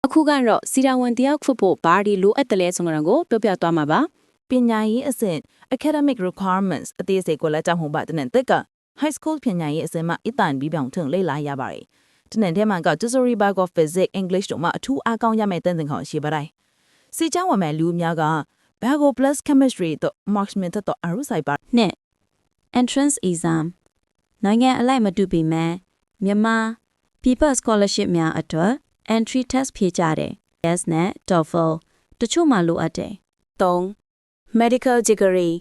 အခုကတော့စီရာဝန်တယောက်ဖို့ဖို့ဘာဒီလိုအပ်တယ်လဲဆိုတာကိုပြောပြသွားမှာပါ ပညာရေးအဆင့် academic requirements အသေးစိတ်ကိုလည်းကြောက်မှုပါတဲ့တက်က high school ပညာရေးအဆင့်မှာအတန်ပြီးပြောင်းထုံလေ့လာရပါတယ်။တနေ့တည်းမှာက tutorial bag of physics English တို့မှာအထူးအားကောင်းရမယ့်တန်တင်ခေါ်ရှိပါတယ်။စီချောင်းဝမယ်လူများက Bago plus chemistry တို့ marks မြင့်တော့အရုဆိုင်ပါ နှစ် entrance exam နိုင်ငံအလိုက်မတူပေမဲ့မြန်မာ people scholarship များအတွက် entry test ဖြေကြတယ် yes နဲ့ TOEFL တချို့မှလိုအပ်တယ် 3 medical degree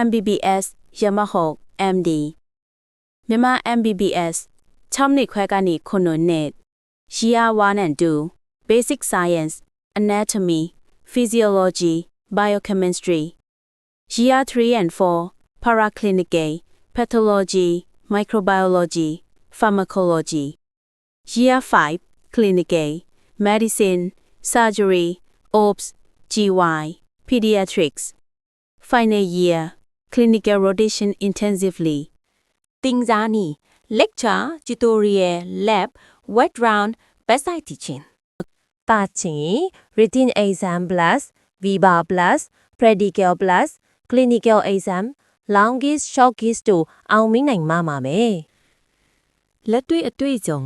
MBBS ရမဟုတ် MD မြန်မာ MBBS 6နှစ်ခွဲကနေ9နှစ် Year 1 and 2 Basic Science Anatomy Physiology Biochemistry Year 3 and 4 Paraclinical Pathology Microbiology Pharmacology Year 5 Clinical Medicine Surgery OBS GY Pediatrics Final Year Clinical Rotation Intensively တင်စားနီ Lecture Tutorial Lab Wet Round Bedside Teaching တာချင် Written Exam Plus Viva Plus Practical Plus Clinical Exam Longest Shortest တို့အောင်မင်းနိုင်မှာမယ် လက်တွေ့အတွေ့အကြုံ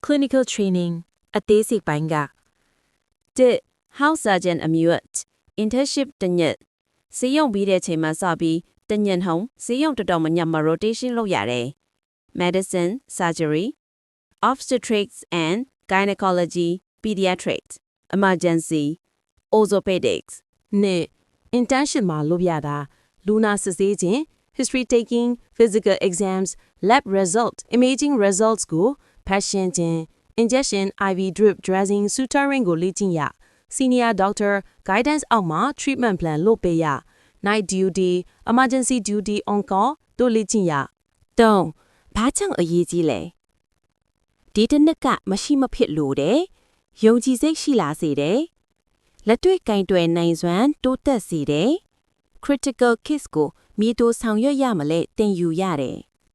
Clinical Training အသေးစိတ်ပိုင်းက House Surgeon အမျိုး Internship တညက်စေယုံပြီးတဲ့ချိန်မှာစပြီးတညက်ဟုံစေယုံတော်တော်မညမှာ rotation လုပ်ရတယ် Medicine Surgery Obstetrics and Gynecology Pediatrics Emergency Orthopedics နဲ့ Internship မှာလုပ်ရတာလူနာစစ်ဆေးခြင်း History taking Physical exams Lab result Imaging results ကို Patient ခြင်း Injection IV drip dressing suturing ကိုလေ့ကျင့်ရ Senior Doctor Guidance အောက်မှာ Treatment Plan လုပ်ပေးရ Night Duty Emergency Duty on call တို့လေ့ကျင့်ရ 3. ဘာကြောင့်အရေးကြီးလဲဒီတစ်နှစ်ကမရှိမဖြစ်လို့တယ်ယုံကြည်စိတ်ရှိလာစေတယ်လက်တွေ့ကင်တွယ်နိုင်စွမ်းတိုးတက်စေတယ် Critical Case ကိုမြေတိုဆောင်ရွက်ရမလဲတင်ယူရတယ်